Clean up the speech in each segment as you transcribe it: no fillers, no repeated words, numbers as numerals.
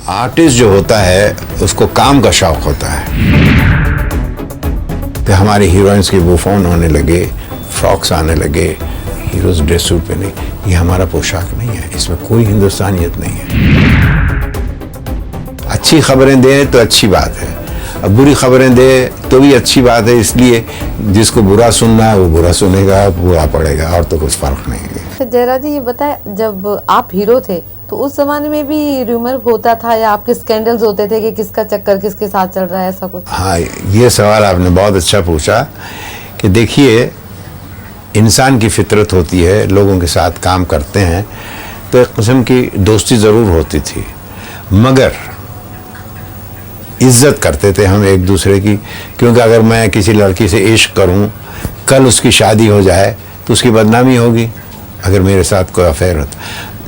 Artist जो होता है उसको काम का शौक होता है। तो हमारी हीरोइंस के बुफॉन होने लगे, फ्रॉक्स आने लगे, हीरोज ड्रेस सूट पहने, ये हमारा पोशाक नहीं है, इसमें कोई हिंदुस्तानियत नहीं है। अच्छी खबरें दें तो अच्छी बात है, अब बुरी खबरें दे तो भी अच्छी बात है, इसलिए जिसको बुरा सुनना है वो बुरा सुनेगा, बुरा पड़ेगा, और तो कुछ फर्क नहीं है। जयराज जी ये बताए, जब आप हीरो थे तो उस जमाने में भी रूमर होता था या आपके स्कैंडल्स होते थे कि किसका चक्कर किसके साथ चल रहा है, ऐसा कुछ? हाँ, ये सवाल आपने बहुत अच्छा पूछा कि देखिए, इंसान की फितरत होती है, लोगों के साथ काम करते हैं तो एक किस्म की दोस्ती ज़रूर होती थी, मगर इज्जत करते थे हम एक दूसरे की। क्योंकि अगर मैं किसी लड़की से इश्क करूं, कल उसकी शादी हो जाए तो उसकी बदनामी होगी। अगर मेरे साथ कोई अफेयर होता,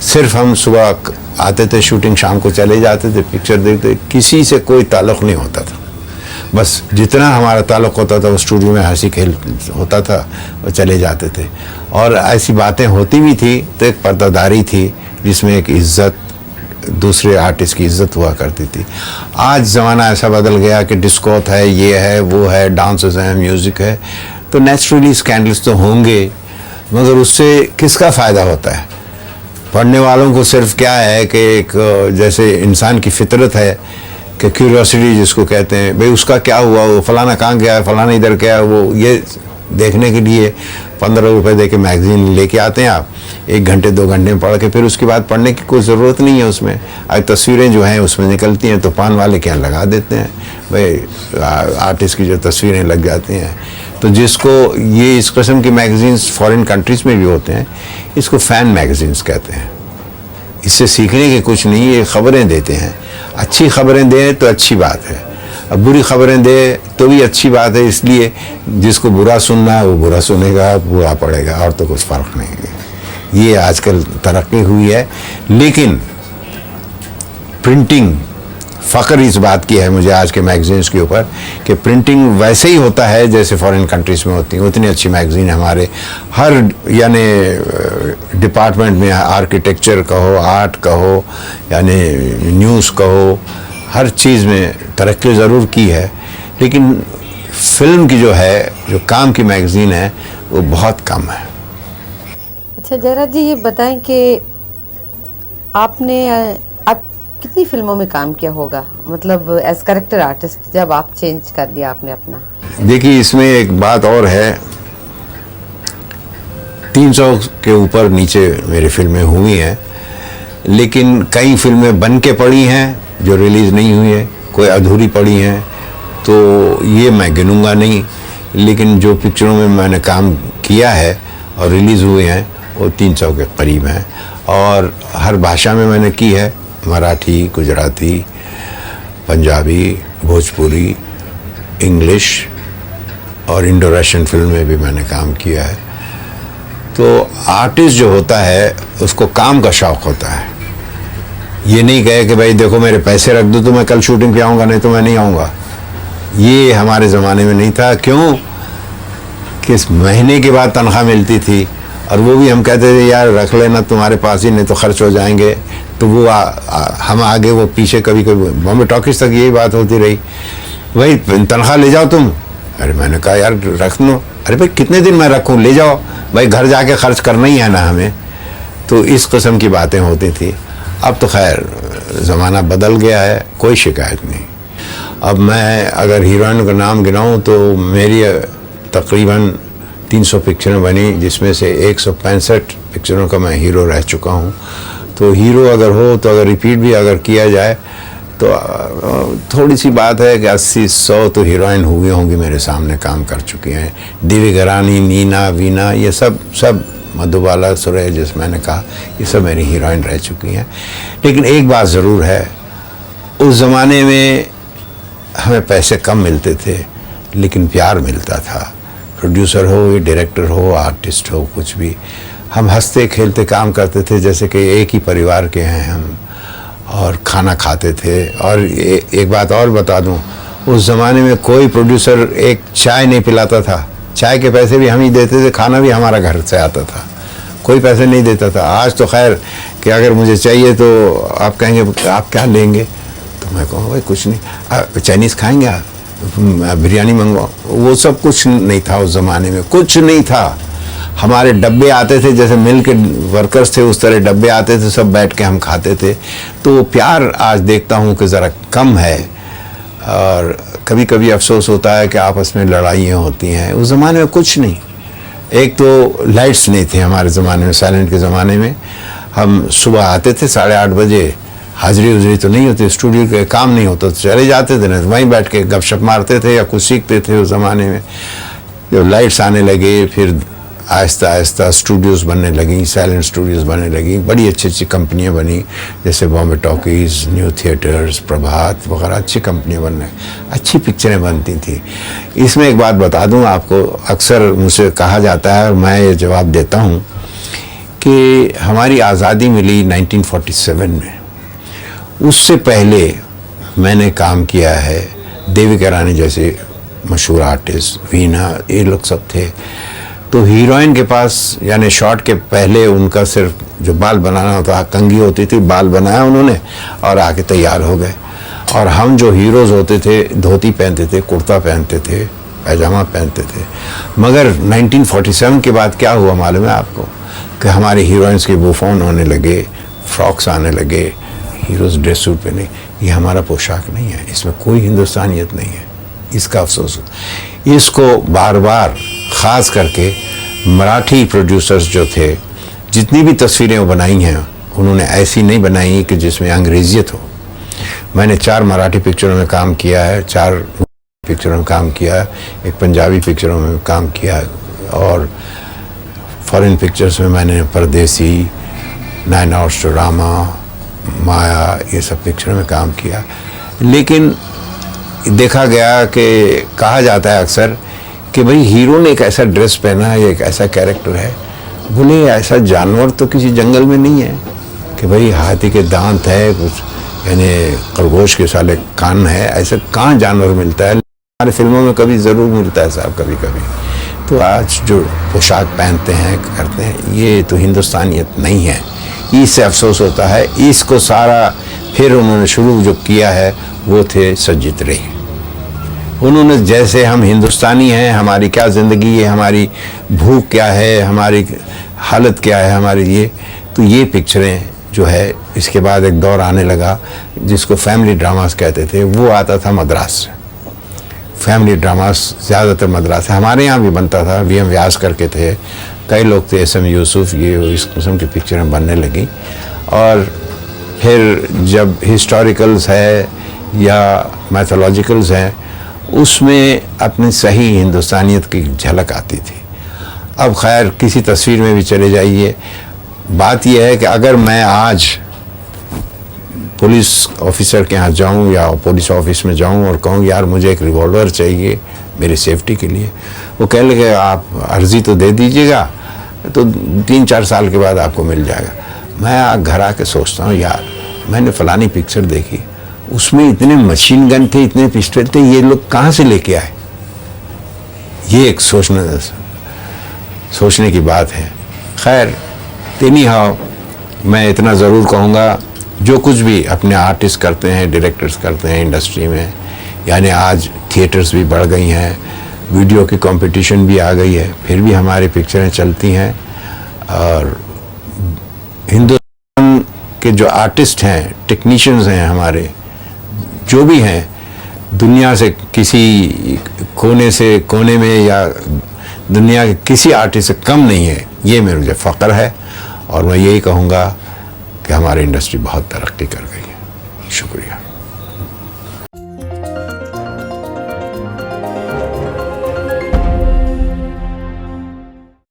सिर्फ हम सुबह आते थे, शूटिंग शाम को चले जाते थे, पिक्चर देखते, किसी से कोई ताल्लुक़ नहीं होता था। बस जितना हमारा ताल्लुक़ होता था वो स्टूडियो में हंसी खेल होता था, वो चले जाते थे। और ऐसी बातें होती भी थी तो एक पर्दादारी थी जिसमें एक इज्जत, दूसरे आर्टिस्ट की इज्जत हुआ करती थी। आज ज़माना ऐसा बदल गया कि डिस्कोथ है, ये है, वो है, डांसेस हैं, म्यूज़िक है, तो नेचुरली स्कैंडल्स तो होंगे, मगर उससे किसका फ़ायदा होता है? पढ़ने वालों को सिर्फ क्या है कि एक जैसे इंसान की फितरत है कि क्यूरियोसिटी जिसको कहते हैं, भाई उसका क्या हुआ, वो फलाना कहाँ गया है, फलाना इधर गया है, वो ये देखने के लिए 15 रुपए दे के मैगज़ीन लेके आते हैं आप, 1 घंटे 2 घंटे में पढ़ के फिर उसके बाद पढ़ने की कोई ज़रूरत नहीं है उसमें। आज तस्वीरें जो हैं उसमें निकलती हैं तो पान वाले क्या लगा देते हैं, भाई आर्टिस्ट की जो तस्वीरें लग जाती हैं। तो जिसको ये इस किस्म की मैगज़ीन्स फॉरेन कंट्रीज़ में भी होते हैं, इसको फ़ैन मैगज़ीन्स कहते हैं। इससे सीखने के कुछ नहीं, ये ख़बरें देते हैं। अच्छी खबरें दें तो अच्छी बात है, अब बुरी खबरें दे तो भी अच्छी बात है, इसलिए जिसको बुरा सुनना है वो बुरा सुनेगा, बुरा पड़ेगा, और तो कुछ फ़र्क नहीं है। ये आजकल तरक्की हुई है, लेकिन प्रिंटिंग, फ़ख्र इस बात की है मुझे आज के मैगज़ीन्स के ऊपर कि प्रिंटिंग वैसे ही होता है जैसे फॉरेन कंट्रीज़ में होती है। उतनी अच्छी मैगज़ीन हमारे हर यानी डिपार्टमेंट में, आर्किटेक्चर कहो, आर्ट कहो, यानी न्यूज़ कहो, हर चीज़ में तरक्की ज़रूर की है, लेकिन फिल्म की जो है, जो काम की मैगज़ीन है, वो बहुत कम है। अच्छा जयराज जी ये बताएं कि आपने आप कितनी फिल्मों में काम किया होगा, मतलब एज कैरेक्टर आर्टिस्ट, जब आप चेंज कर दिया आपने अपना? देखिए, इसमें एक बात और है, 300 के ऊपर नीचे मेरी फिल्में हुई हैं, लेकिन कई फिल्में बन के पड़ी हैं जो रिलीज़ नहीं हुई है, कोई अधूरी पड़ी हैं, तो ये मैं गिनूंगा नहीं। लेकिन जो पिक्चरों में मैंने काम किया है और रिलीज़ हुए हैं वो 300 के करीब हैं, और हर भाषा में मैंने की है, मराठी, गुजराती, पंजाबी, भोजपुरी, इंग्लिश और इंडो रशियन फिल्म में भी मैंने काम किया है। तो आर्टिस्ट जो होता है उसको काम का शौक़ होता है, ये नहीं कहे कि भाई देखो मेरे पैसे रख दो तो मैं कल शूटिंग पे आऊँगा, नहीं तो मैं नहीं आऊँगा। ये हमारे ज़माने में नहीं था। क्यों? कि महीने के बाद तनख्वाह मिलती थी, और वो भी हम कहते थे यार रख लेना तुम्हारे पास ही, नहीं तो खर्च हो जाएंगे। तो वो हम आगे वो पीछे, कभी कभी बॉम्बे टॉकीज तक यही बात होती रही, भाई तनख्वाह ले जाओ तुम। अरे मैंने कहा यार रख लो। अरे भाई कितने दिन मैं रखूँ, ले जाओ भाई, घर जाके खर्च करना ही है ना हमें। तो इस किस्म की बातें होती थी। अब तो खैर ज़माना बदल गया है, कोई शिकायत नहीं। अब मैं अगर हीरोइन का नाम गिनाऊं तो मेरी तकरीबन 300 पिक्चरें बनी, जिसमें से 165 पिक्चरों का मैं हीरो रह चुका हूं। तो हीरो अगर हो तो अगर रिपीट भी अगर किया जाए तो थोड़ी सी बात है कि 80-100 तो हीरोइन हुई होंगी, मेरे सामने काम कर चुकी हैं। दिव्या घरानी, नीना, वीना, ये सब मधुबाला, सुरेश, जिस मैंने कहा, ये सब मेरी हीरोइन रह चुकी हैं। लेकिन एक बात ज़रूर है, उस ज़माने में हमें पैसे कम मिलते थे, लेकिन प्यार मिलता था। प्रोड्यूसर हो, या डायरेक्टर हो, आर्टिस्ट हो, कुछ भी, हम हंसते खेलते काम करते थे जैसे कि एक ही परिवार के हैं हम, और खाना खाते थे। और एक बात और बता दूं, उस ज़माने में कोई प्रोड्यूसर एक चाय नहीं पिलाता था, चाय के पैसे भी हम ही देते थे, खाना भी हमारा घर से आता था, कोई पैसे नहीं देता था। आज तो खैर कि अगर मुझे चाहिए तो आप कहेंगे आप क्या लेंगे, तो मैं कहूँ भाई कुछ नहीं, चाइनीज़ खाएंगे आप, बिरयानी मंगवाओ, वो सब कुछ नहीं था उस ज़माने में, कुछ नहीं था। हमारे डब्बे आते थे, जैसे मिल के वर्कर्स थे उस तरह डब्बे आते थे, सब बैठ के हम खाते थे। तो प्यार आज देखता हूँ कि ज़रा कम है, और कभी कभी अफसोस होता है कि आपस में लड़ाइयाँ होती हैं। उस ज़माने में कुछ नहीं, एक तो लाइट्स नहीं थी हमारे ज़माने में, साइलेंट के ज़माने में हम सुबह आते थे 8:30 बजे, हाजिरी उजरी तो नहीं होती, स्टूडियो के काम नहीं होता तो चले जाते थे, ना वहीं बैठ के गपशप मारते थे या कुछ सीखते थे। उस ज़माने में जब लाइट्स आने लगे, फिर आहिस्ता आहिस्ता स्टूडियोज़ बनने लगी, साइलेंट स्टूडियोज़ बनने लगी, बड़ी अच्छी अच्छी कंपनियां बनी, जैसे बॉम्बे टॉकीज़, न्यू थिएटर्स, प्रभात वगैरह अच्छी कंपनियां बनने, अच्छी पिक्चरें बनती थी। इसमें एक बात बता दूं आपको, अक्सर मुझसे कहा जाता है और मैं ये जवाब देता हूं कि हमारी आज़ादी मिली 1947 में, उससे पहले मैंने काम किया है, देविका रानी जैसे मशहूर आर्टिस्ट, वीना, ये लोग सब थे। तो हीरोइन के पास, यानी शॉट के पहले उनका सिर्फ जो बाल बनाना होता, कंघी होती थी, बाल बनाया उन्होंने और आके तैयार हो गए। और हम जो हीरोज़ होते थे धोती पहनते थे, कुर्ता पहनते थे, पैजामा पहनते थे। मगर 1947 के बाद क्या हुआ मालूम है आपको, कि हमारे हीरोइंस के बुफॉन होने लगे, फ्रॉक्स आने लगे, हीरोज़ ड्रेस सूट पहने। ये हमारा पोशाक नहीं है, इसमें कोई हिंदुस्तानियत नहीं है, इसका अफसोस। इसको बार बार ख़ास करके मराठी प्रोड्यूसर्स जो थे, जितनी भी तस्वीरें वो बनाई हैं, उन्होंने ऐसी नहीं बनाई कि जिसमें अंग्रेजियत हो। मैंने 4 मराठी पिक्चरों में काम किया है, 4 पिक्चरों में काम किया है, एक पंजाबी पिक्चरों में काम किया है, और फॉरेन पिक्चर्स में मैंने परदेसी, 9 Hours to Rama, माया, ये सब पिक्चरों में काम किया। लेकिन देखा गया कि कहा जाता है अक्सर कि भाई हीरो ने एक ऐसा ड्रेस पहना है, एक ऐसा कैरेक्टर है। बोले ऐसा जानवर तो किसी जंगल में नहीं है कि भाई हाथी के दांत है, कुछ यानी खरगोश के साले कान है, ऐसा कहाँ जानवर मिलता है। हमारे फिल्मों में कभी ज़रूर मिलता है साहब, कभी कभी। तो आज जो पोशाक पहनते हैं करते हैं, ये तो हिंदुस्तानियत नहीं है, इससे अफसोस होता है। इसको सारा फिर उन्होंने शुरू जो किया है वो थे सज्जित रे। उन्होंने जैसे हम हिंदुस्तानी हैं, हमारी क्या ज़िंदगी है, हमारी भूख क्या है, हमारी हालत क्या है हमारी, तो ये पिक्चरें जो है, इसके बाद एक दौर आने लगा जिसको फैमिली ड्रामास कहते थे, वो आता था मद्रास से। फैमिली ड्रामास ज़्यादातर मद्रास से, हमारे यहाँ भी बनता था, VM व्यास करके थे, कई लोग थे, SM यूसुफ, ये इस किस्म की पिक्चरें बनने लगी। और फिर जब हिस्टोरिकल्स है या मैथोलॉजिकल्स हैं, उसमें अपनी सही हिंदुस्तानियत की झलक आती थी। अब खैर किसी तस्वीर में भी चले जाइए, बात यह है कि अगर मैं आज पुलिस ऑफिसर के यहाँ जाऊँ या पुलिस ऑफिस में जाऊँ और कहूँ यार मुझे एक रिवॉल्वर चाहिए मेरी सेफ्टी के लिए, वो कह लगे आप अर्जी तो दे दीजिएगा, तो 3-4 साल के बाद आपको मिल जाएगा। मैं घर आके सोचता हूँ यार मैंने फलानी पिक्चर देखी, उसमें इतने मशीन गन थे, इतने पिस्टल थे, ये लोग कहाँ से लेके आए। ये एक सोचने की बात है। खैर एनी हाउ मैं इतना ज़रूर कहूँगा, जो कुछ भी अपने आर्टिस्ट करते हैं, डायरेक्टर्स करते हैं इंडस्ट्री में, यानी आज थिएटर्स भी बढ़ गई हैं, वीडियो की कंपटीशन भी आ गई है, फिर भी हमारी पिक्चरें चलती हैं। और हिंदुस्तान के जो आर्टिस्ट हैं, टेक्नीशियंस हैं हमारे, जो भी हैं, दुनिया से किसी कोने में या दुनिया के किसी आर्टिस्ट से कम नहीं है, ये मेरे मुझे फ़ख्र है। और मैं यही कहूँगा कि हमारी इंडस्ट्री बहुत तरक्की कर गई है। शुक्रिया।